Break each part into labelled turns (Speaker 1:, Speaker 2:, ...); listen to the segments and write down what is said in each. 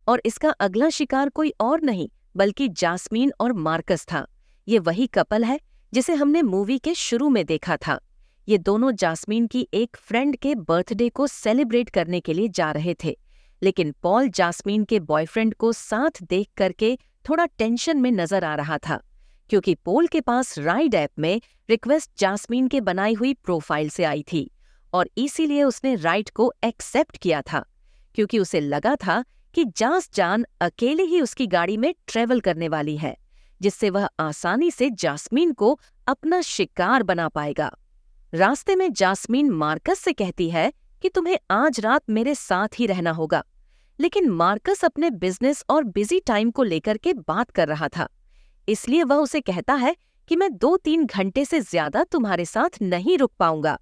Speaker 1: और इसका अगला शिकार कोई और नहीं बल्कि जास्मीन और मार्कस था। ये वही कपल है जिसे हमने मूवी के शुरू में देखा था। ये दोनों जास्मीन की एक फ्रेंड के बर्थडे को सेलिब्रेट करने के लिए जा रहे थे, लेकिन पॉल जास्मीन के बॉयफ्रेंड को साथ देख करके थोड़ा टेंशन में नजर आ रहा था, क्योंकि पॉल के पास राइड ऐप में रिक्वेस्ट जास्मीन के बनाई हुई प्रोफाइल से आई थी और इसीलिए उसने राइड को एक्सेप्ट किया था, क्योंकि उसे लगा था कि जान अकेले ही उसकी गाड़ी में ट्रेवल करने वाली है, जिससे वह आसानी से जास्मीन को अपना शिकार बना पाएगा। रास्ते में जास्मीन मार्कस से कहती है कि तुम्हें आज रात मेरे साथ ही रहना होगा, लेकिन मार्कस अपने बिजनेस और बिजी टाइम को लेकर के बात कर रहा था, इसलिए वह उसे कहता है कि मैं 2-3 घंटे से ज्यादा तुम्हारे साथ नहीं रुक पाऊंगा।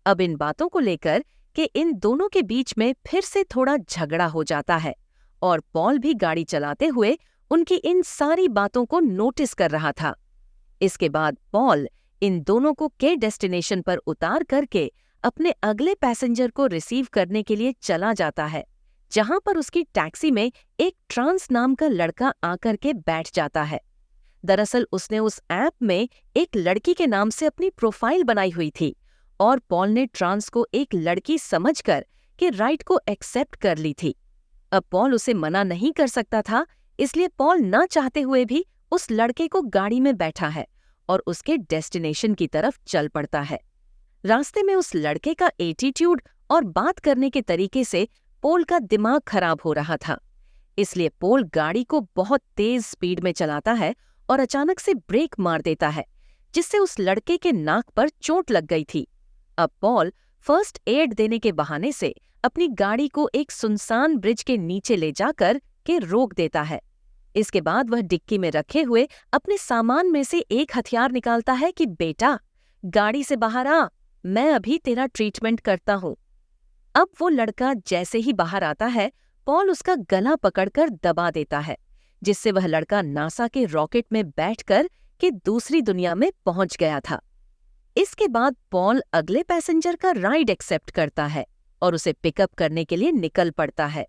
Speaker 1: अब इन बातों को लेकर कि इन दोनों के बीच में फिर से थोड़ा झगड़ा हो जाता है और पॉल भी गाड़ी चलाते हुए उनकी इन सारी बातों को नोटिस कर रहा था। इसके बाद पॉल इन दोनों को के डेस्टिनेशन पर उतार करके अपने अगले पैसेंजर को रिसीव करने के लिए चला जाता है, जहां पर उसकी टैक्सी में एक ट्रांस नाम का लड़का आकर के बैठ जाता है। दरअसल उसने उस ऐप में एक लड़की के नाम से अपनी प्रोफाइल बनाई हुई थी और पॉल ने ट्रांस को एक लड़की समझकर कि राइड को एक्सेप्ट कर ली थी। अब पॉल उसे मना नहीं कर सकता था, इसलिए पॉल न चाहते हुए भी उस लड़के को गाड़ी में बैठा है और उसके डेस्टिनेशन की तरफ चल पड़ता है। रास्ते में उस लड़के का एटीट्यूड और बात करने के तरीके से पॉल का दिमाग खराब हो रहा था, इसलिए पॉल गाड़ी को बहुत तेज स्पीड में चलाता है और अचानक से ब्रेक मार देता है, जिससे उस लड़के के नाक पर चोट लग गई थी। अब पॉल फर्स्ट एड देने के बहाने से अपनी गाड़ी को एक सुनसान ब्रिज के नीचे ले जाकर के रोक देता है। इसके बाद वह डिक्की में रखे हुए अपने सामान में से एक हथियार निकालता है कि बेटा, गाड़ी से बाहर आ, मैं अभी तेरा ट्रीटमेंट करता हूँ। अब वो लड़का जैसे ही बाहर आता है, पॉल उसका गला पकड़कर दबा देता है, जिससे वह लड़का नासा के रॉकेट में बैठकर के दूसरी दुनिया में पहुंच गया था। इसके बाद पॉल अगले पैसेंजर का राइड एक्सेप्ट करता है और उसे पिकअप करने के लिए निकल पड़ता है।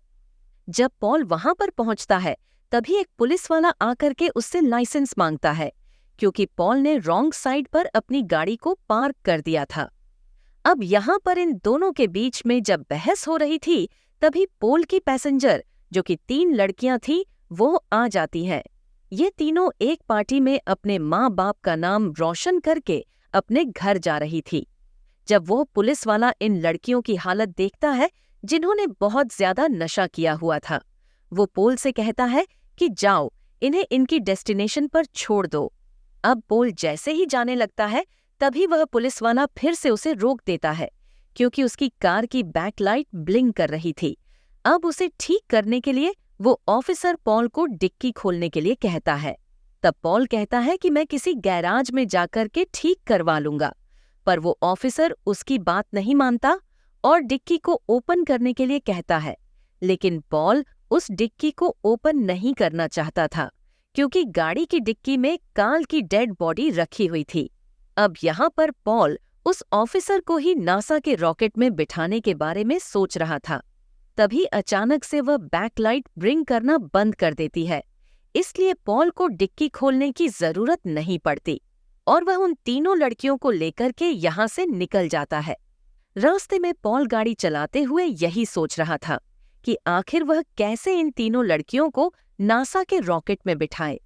Speaker 1: जब पॉल वहां पर पहुंचता है, तभी एक पुलिस वाला आकर के उससे लाइसेंस मांगता है, क्योंकि पॉल ने रॉन्ग साइड पर अपनी गाड़ी को पार्क कर दिया था। अब यहाँ पर इन दोनों के बीच में जब बहस हो रही थी, तभी पॉल की पैसेंजर, जो कि 3 लड़कियां थीं, वो आ जाती हैं। ये तीनों एक पार्टी में अपने माँ बाप का नाम रोशन करके अपने घर जा रही थी। जब वो पुलिस वाला इन लड़कियों की हालत देखता है, जिन्होंने बहुत ज्यादा नशा किया हुआ था, वो पॉल से कहता है कि जाओ, इन्हें इनकी डेस्टिनेशन पर छोड़ दो। अब पॉल जैसे ही जाने लगता है, तभी वह पुलिस वाला फिर से उसे रोक देता है, क्योंकि उसकी कार की बैकलाइट ब्लिंक कर रही थी। अब उसे ठीक करने के लिए वो ऑफिसर पॉल को डिक्की खोलने के लिए कहता है। तब पॉल कहता है कि मैं किसी गैराज में जाकर के ठीक करवा लूंगा, पर वो ऑफिसर उसकी बात नहीं मानता और डिक्की को ओपन करने के लिए कहता है। लेकिन पॉल उस डिक्की को ओपन नहीं करना चाहता था, क्योंकि गाड़ी की डिक्की में कार्ल की डेड बॉडी रखी हुई थी। अब यहाँ पर पॉल उस ऑफिसर को ही नासा के रॉकेट में बिठाने के बारे में सोच रहा था। तभी अचानक से वह बैकलाइट ब्लिंक करना बंद कर देती है, इसलिए पॉल को डिक्की खोलने की जरूरत नहीं पड़ती और वह उन तीनों लड़कियों को लेकर के यहाँ से निकल जाता है। रास्ते में पॉल गाड़ी चलाते हुए यही सोच रहा था कि आखिर वह कैसे इन तीनों लड़कियों को नासा के रॉकेट में बिठाए।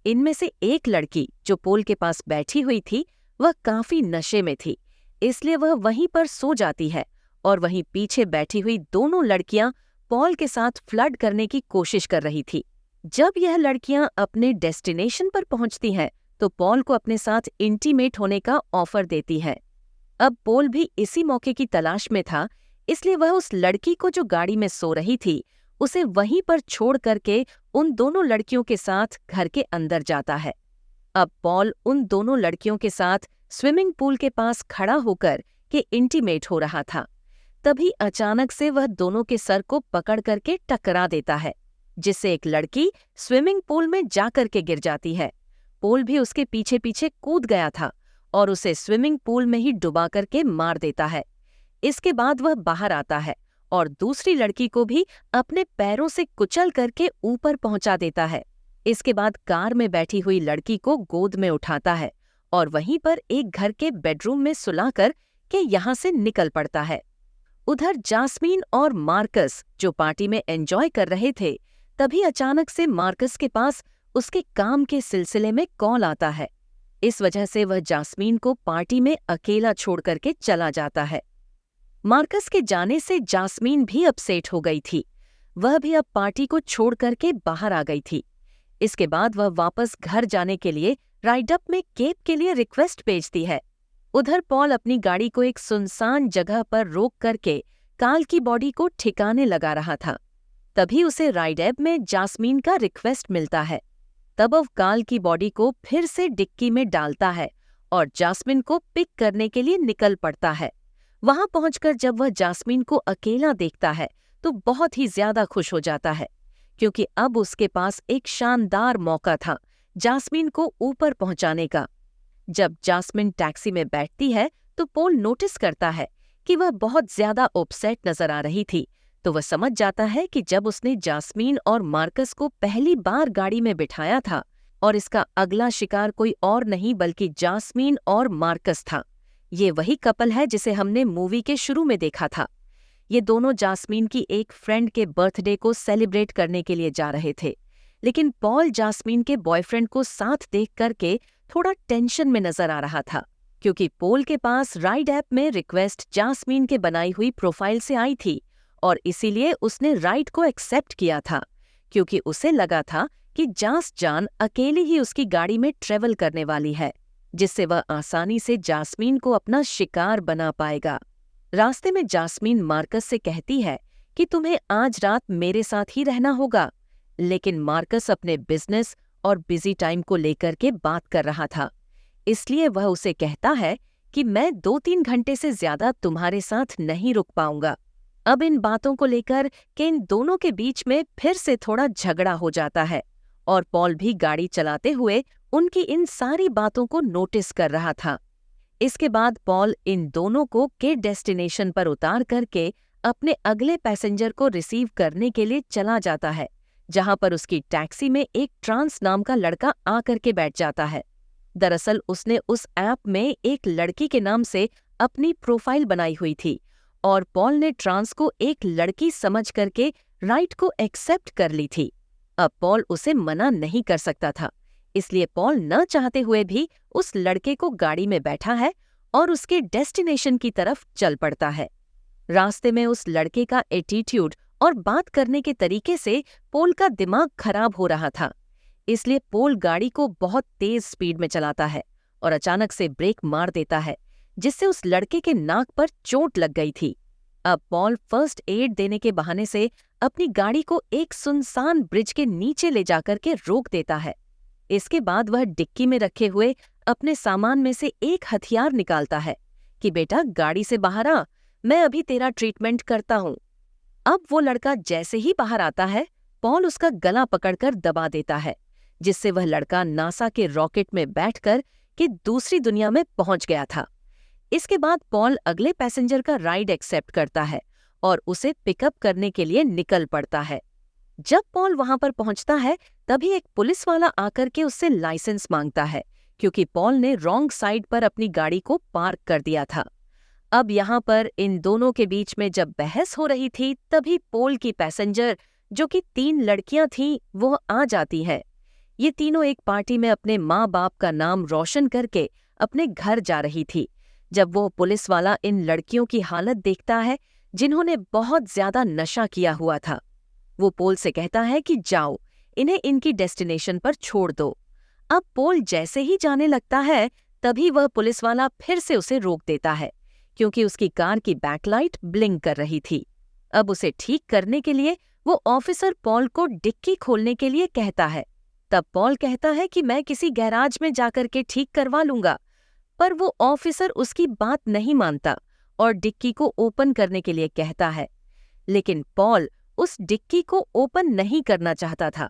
Speaker 1: इनमें से एक लड़की जो पॉल के पास बैठी हुई थी, वह काफी नशे में थी, इसलिए वह वहीं पर सो जाती है और वहीं पीछे बैठी हुई दोनों लड़कियां पॉल के साथ फ्लर्ट करने की कोशिश कर रही थी। जब यह लड़कियां अपने डेस्टिनेशन पर पहुंचती हैं, तो पॉल को अपने साथ इंटीमेट होने का ऑफर देती है। अब पॉल भी इसी मौके की तलाश में था, इसलिए वह उस लड़की को जो गाड़ी में सो रही थी, उसे वहीं पर छोड़ करके उन दोनों लड़कियों के साथ घर के अंदर जाता है। अब पॉल उन दोनों लड़कियों के साथ स्विमिंग पूल के पास खड़ा होकर के इंटीमेट हो रहा था। तभी अचानक से वह दोनों के सर को पकड़ करके टकरा देता है, जिससे एक लड़की स्विमिंग पूल में जाकर के गिर जाती है। पॉल भी उसके पीछे पीछे कूद गया था और उसे स्विमिंग पूल में ही डुबा करके मार देता है। इसके बाद वह बाहर आता है और दूसरी लड़की को भी अपने पैरों से कुचल करके ऊपर पहुंचा देता है। इसके बाद कार में बैठी हुई लड़की को गोद में उठाता है और वहीं पर एक घर के बेडरूम में सुलाकर के यहाँ से निकल पड़ता है। उधर जास्मीन और मार्कस जो पार्टी में एंजॉय कर रहे थे, तभी अचानक से मार्कस के पास उसके काम के सिलसिले में कॉल आता है। इस वजह से वह जास्मीन को पार्टी में अकेला छोड़ करके चला जाता है। मार्कस के जाने से जास्मीन भी अपसेट हो गई थी। वह भी अब पार्टी को छोड़ करके बाहर आ गई थी। इसके बाद वह वापस घर जाने के लिए राइड अप में केप के लिए रिक्वेस्ट भेजती है। उधर पॉल अपनी गाड़ी को एक सुनसान जगह पर रोक करके काल की बॉडी को ठिकाने लगा रहा था। तभी उसे राइड ऐप में जास्मीन का रिक्वेस्ट मिलता है। तब वह काल की बॉडी को फिर से डिक्की में डालता है और जास्मीन को पिक करने के लिए निकल पड़ता है। वहां पहुंचकर जब वह जास्मीन को अकेला देखता है तो बहुत ही ज्यादा खुश हो जाता है, क्योंकि अब उसके पास एक शानदार मौका था जास्मीन को ऊपर पहुंचाने का। जब जास्मिन टैक्सी में बैठती है तो पॉल नोटिस करता है कि वह बहुत ज्यादा अपसेट नजर आ रही थी। तो वह समझ जाता है कि जब उसने जास्मीन और मार्कस को पहली बार गाड़ी में बिठाया था और इसका अगला शिकार कोई और नहीं बल्कि जास्मीन और मार्कस था। ये वही कपल है जिसे हमने मूवी के शुरू में देखा था। ये दोनों जास्मीन की एक फ्रेंड के बर्थडे को सेलिब्रेट करने के लिए जा रहे थे, लेकिन पॉल जास्मीन के बॉयफ्रेंड को साथ देख करके थोड़ा टेंशन में नजर आ रहा था, क्योंकि पॉल के पास राइड ऐप में रिक्वेस्ट जास्मीन के बनाई हुई प्रोफाइल से आई थी और इसीलिए उसने राइड को एक्सेप्ट किया था, क्योंकि उसे लगा था कि जान अकेली ही उसकी गाड़ी में ट्रेवल करने वाली है, जिससे वह आसानी से जास्मीन को अपना शिकार बना पाएगा। रास्ते में जास्मीन मार्कस से कहती है कि तुम्हें आज रात मेरे साथ ही रहना होगा, लेकिन मार्कस अपने बिजनेस और बिजी टाइम को लेकर के बात कर रहा था, इसलिए वह उसे कहता है कि मैं 2-3 घंटे से ज्यादा तुम्हारे साथ नहीं रुक पाऊंगा। अब इन बातों को लेकर कि इन दोनों के बीच में फिर से थोड़ा झगड़ा हो जाता है और पॉल भी गाड़ी चलाते हुए उनकी इन सारी बातों को नोटिस कर रहा था। इसके बाद पॉल इन दोनों को के डेस्टिनेशन पर उतार करके अपने अगले पैसेंजर को रिसीव करने के लिए चला जाता है, जहां पर उसकी टैक्सी में एक ट्रांस नाम का लड़का आकर के बैठ जाता है। दरअसल उसने उस ऐप में एक लड़की के नाम से अपनी प्रोफाइल बनाई हुई थी और पॉल ने ट्रांस को एक लड़की समझ करके राइट को एक्सेप्ट कर ली थी। अब पॉल उसे मना नहीं कर सकता था, इसलिए पॉल न चाहते हुए भी उस लड़के को गाड़ी में बैठा है और उसके डेस्टिनेशन की तरफ चल पड़ता है। रास्ते में उस लड़के का एटीट्यूड और बात करने के तरीके से पॉल का दिमाग खराब हो रहा था, इसलिए पॉल गाड़ी को बहुत तेज स्पीड में चलाता है और अचानक से ब्रेक मार देता है, जिससे उस लड़के के नाक पर चोट लग गई थी। अब पॉल फर्स्ट एड देने के बहाने से अपनी गाड़ी को एक सुनसान ब्रिज के नीचे ले जाकर के रोक देता है। इसके बाद वह डिक्की में रखे हुए अपने सामान में से एक हथियार निकालता है कि बेटा गाड़ी से बाहर आ, मैं अभी तेरा ट्रीटमेंट करता हूँ। अब वो लड़का जैसे ही बाहर आता है, पॉल उसका गला पकड़कर दबा देता है, जिससे वह लड़का नासा के रॉकेट में बैठकर के दूसरी दुनिया में पहुंच गया था। इसके बाद पॉल अगले पैसेंजर का राइड एक्सेप्ट करता है और उसे पिकअप करने के लिए निकल पड़ता है। जब पॉल वहां पर पहुंचता है, तभी एक पुलिस वाला आकर के उससे लाइसेंस मांगता है, क्योंकि पॉल ने रॉन्ग साइड पर अपनी गाड़ी को पार्क कर दिया था। अब यहाँ पर इन दोनों के बीच में जब बहस हो रही थी, तभी पॉल की पैसेंजर, जो कि 3 लड़कियां थीं, वो आ जाती है। ये तीनों एक पार्टी में अपने माँ बाप का नाम रोशन करके अपने घर जा रही थी, जब वो पुलिस वाला इन लड़कियों की हालत देखता है जिन्होंने बहुत ज्यादा नशा किया हुआ था। वो पॉल से कहता है कि जाओ, इन्हें इनकी डेस्टिनेशन पर छोड़ दो। अब पॉल जैसे ही जाने लगता है, तभी वह पुलिस वाला फिर से उसे रोक देता है, क्योंकि उसकी कार की बैकलाइट ब्लिंक कर रही थी। अब उसे ठीक करने के लिए वो ऑफिसर पॉल को डिक्की खोलने के लिए कहता है। तब पॉल कहता है कि मैं किसी गैराज में जाकर के ठीक करवा लूंगा, पर वो ऑफिसर उसकी बात नहीं मानता और डिक्की को ओपन करने के लिए कहता है। लेकिन पॉल उस डिक्की को ओपन नहीं करना चाहता था,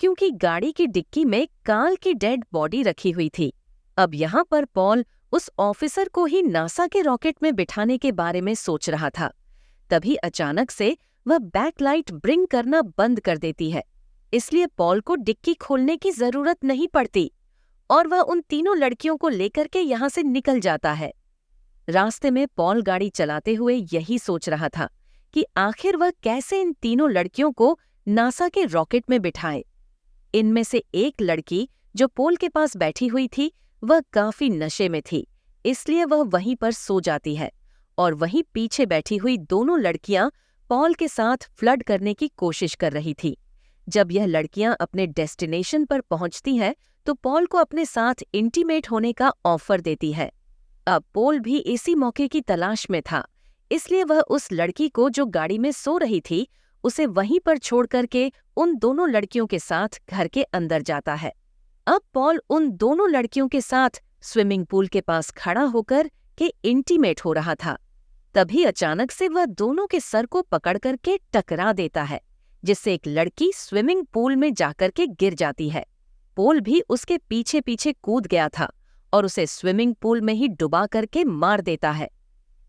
Speaker 1: क्योंकि गाड़ी की डिक्की में काल की डेड बॉडी रखी हुई थी। अब यहाँ पर पॉल उस ऑफिसर को ही नासा के रॉकेट में बिठाने के बारे में सोच रहा था। तभी अचानक से वह बैकलाइट ब्रिंग करना बंद कर देती है, इसलिए पॉल को डिक्की खोलने की जरूरत नहीं पड़ती और वह उन तीनों लड़कियों को लेकर के यहाँ से निकल जाता है। रास्ते में पॉल गाड़ी चलाते हुए यही सोच रहा था कि आखिर वह कैसे इन तीनों लड़कियों को नासा के रॉकेट में बिठाए। इनमें से एक लड़की जो पोल के पास बैठी हुई थी वह काफी नशे में थी, इसलिए वह वहीं पर सो जाती है और वहीं पीछे बैठी हुई दोनों लड़कियां पॉल के साथ फ्लर्ट करने की कोशिश कर रही थी। जब यह लड़कियां अपने डेस्टिनेशन पर पहुंचती हैं तो पॉल को अपने साथ इंटीमेट होने का ऑफर देती है। अब पोल भी इसी मौके की तलाश में था, इसलिए वह उस लड़की को जो गाड़ी में सो रही थी उसे वहीं पर छोड़ करके उन दोनों लड़कियों के साथ घर के अंदर जाता है। अब पॉल उन दोनों लड़कियों के साथ स्विमिंग पूल के पास खड़ा होकर के इंटीमेट हो रहा था। तभी अचानक से वह दोनों के सर को पकड़ करके टकरा देता है, जिससे एक लड़की स्विमिंग पूल में जाकर के गिर जाती है। पोल भी उसके पीछे पीछे कूद गया था और उसे स्विमिंग पूल में ही डुबा करके मार देता है।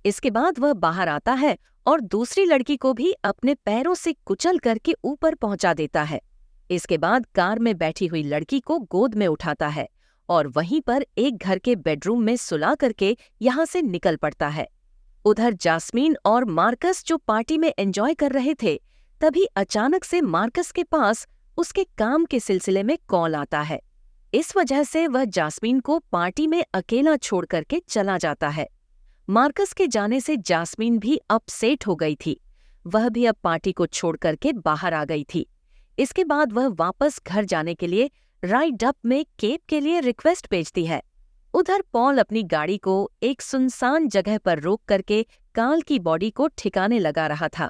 Speaker 1: इसके बाद वह बाहर आता है और दूसरी लड़की को भी अपने पैरों से कुचल करके ऊपर पहुंचा देता है। इसके बाद कार में बैठी हुई लड़की को गोद में उठाता है और वहीं पर एक घर के बेडरूम में सुला करके यहाँ से निकल पड़ता है। उधर जास्मीन और मार्कस जो पार्टी में एंजॉय कर रहे थे, तभी अचानक से मार्कस के पास उसके काम के सिलसिले में कॉल आता है। इस वजह से वह जास्मीन को पार्टी में अकेला छोड़ करके चला जाता है। मार्कस के जाने से जास्मीन भी अपसेट हो गई थी। वह भी अब पार्टी को छोड़ करके बाहर आ गई थी। इसके बाद वह वापस घर जाने के लिए राइड अप में केप के लिए रिक्वेस्ट भेजती है। उधर पॉल अपनी गाड़ी को एक सुनसान जगह पर रोक करके काल की बॉडी को ठिकाने लगा रहा था।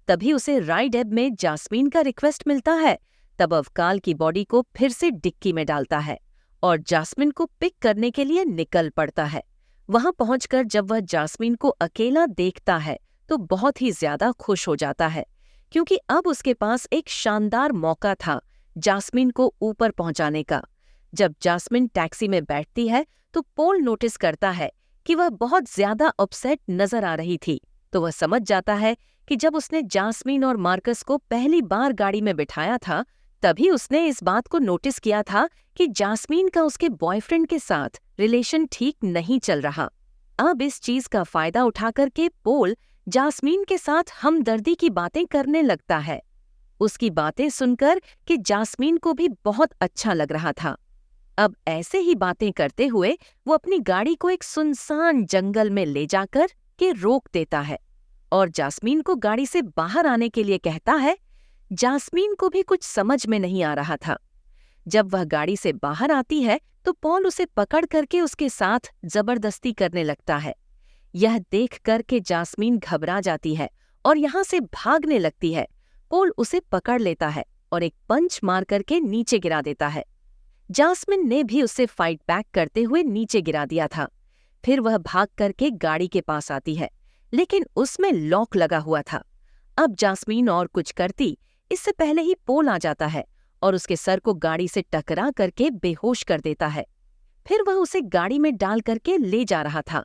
Speaker 1: तभी उसे राइड अप में जास्मीन का रिक्वेस्ट मिलता है। तब अब काल की बॉडी को फिर से डिक्की में डालता है और जास्मिन को पिक करने के लिए निकल पड़ता है। वहां पहुंचकर जब वह जास्मिन को अकेला देखता है तो बहुत ही ज्यादा खुश हो जाता है, क्योंकि अब उसके पास एक शानदार मौका था जास्मिन को ऊपर पहुंचाने का। जब जास्मिन टैक्सी में बैठती है तो पोल नोटिस करता है कि वह बहुत ज्यादा अपसेट नजर आ रही थी, तो वह समझ जाता है कि जब उसने जास्मिन और मार्कस को पहली बार गाड़ी में बिठाया था तभी उसने इस बात को नोटिस किया था कि जास्मीन का उसके बॉयफ्रेंड के साथ रिलेशन ठीक नहीं चल रहा। अब इस चीज का फायदा उठाकर के पोल जास्मीन के साथ हमदर्दी की बातें करने लगता है। उसकी बातें सुनकर कि जास्मीन को भी बहुत अच्छा लग रहा था। अब ऐसे ही बातें करते हुए वो अपनी गाड़ी को एक सुनसान जंगल में ले जाकर के रोक देता है और जास्मीन को गाड़ी से बाहर आने के लिए कहता है। जास्मीन को भी कुछ समझ में नहीं आ रहा था। जब वह गाड़ी से बाहर आती है तो पॉल उसे पकड़ करके उसके साथ जबरदस्ती करने लगता है। यह देख कर के जास्मीन घबरा जाती है और यहाँ से भागने लगती है। पोल उसे पकड़ लेता है और एक पंच मार करके नीचे गिरा देता है। जास्मिन ने भी उसे फाइट बैक करते हुए नीचे गिरा दिया था। फिर वह भाग करके गाड़ी के पास आती है, लेकिन उसमें लॉक लगा हुआ था। अब जास्मीन और कुछ करती इससे पहले ही पोल आ जाता है और उसके सर को गाड़ी से टकरा करके बेहोश कर देता है। फिर वह उसे गाड़ी में डाल करके ले जा रहा था।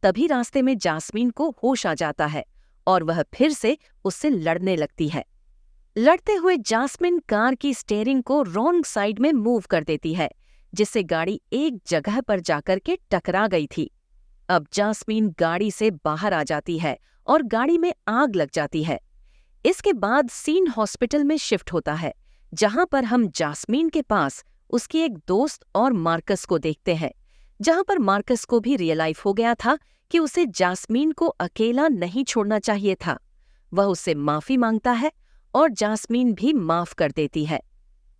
Speaker 1: तभी रास्ते में जास्मीन को होश आ जाता है और वह फिर से उससे लड़ने लगती है। लड़ते हुए जास्मिन कार की स्टीयरिंग को रॉन्ग साइड में मूव कर देती है, जिससे गाड़ी एक जगह पर जाकर के टकरा गई थी। अब जास्मिन गाड़ी से बाहर आ जाती है और गाड़ी में आग लग जाती है। इसके बाद सीन हॉस्पिटल में शिफ्ट होता है, जहां पर हम जास्मिन के पास उसकी एक दोस्त और मार्कस को देखते हैं, जहां पर मार्कस को भी रियलाइज हो गया था कि उसे जास्मिन को अकेला नहीं छोड़ना चाहिए था। वह उससे माफी मांगता है और जास्मिन भी माफ कर देती है।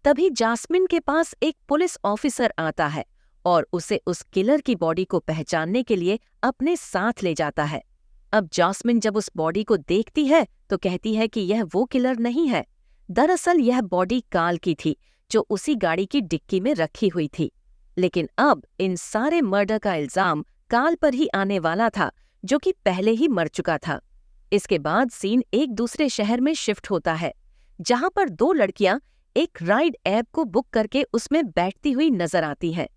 Speaker 1: तभी जास्मिन के पास एक पुलिस ऑफिसर आता है और उसे उस किलर की बॉडी को पहचानने के लिए अपने साथ ले जाता है। अब जास्मिन जब उस बॉडी को देखती है तो कहती है कि यह वो किलर नहीं है। दरअसल यह बॉडी काल की थी, जो उसी गाड़ी की डिक्की में रखी हुई थी। लेकिन अब इन सारे मर्डर का इल्जाम काल पर ही आने वाला था, जो कि पहले ही मर चुका था। इसके बाद सीन एक दूसरे शहर में शिफ्ट होता है, जहां पर दो लड़कियां एक राइड ऐप को बुक करके उसमें बैठती हुई नजर आती हैं।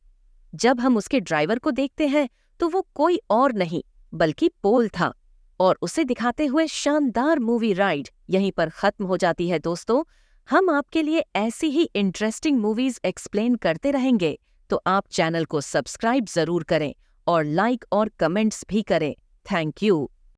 Speaker 1: जब हम उसके ड्राइवर को देखते हैं तो वो कोई और नहीं बल्कि पोल था। और उसे दिखाते हुए शानदार मूवी राइड यहीं पर खत्म हो जाती है दोस्तों। हम आपके लिए ऐसी ही इंटरेस्टिंग मूवीज एक्सप्लेन करते रहेंगे, तो आप चैनल को सब्सक्राइब जरूर करें और लाइक और कमेंट्स भी करें। Thank you.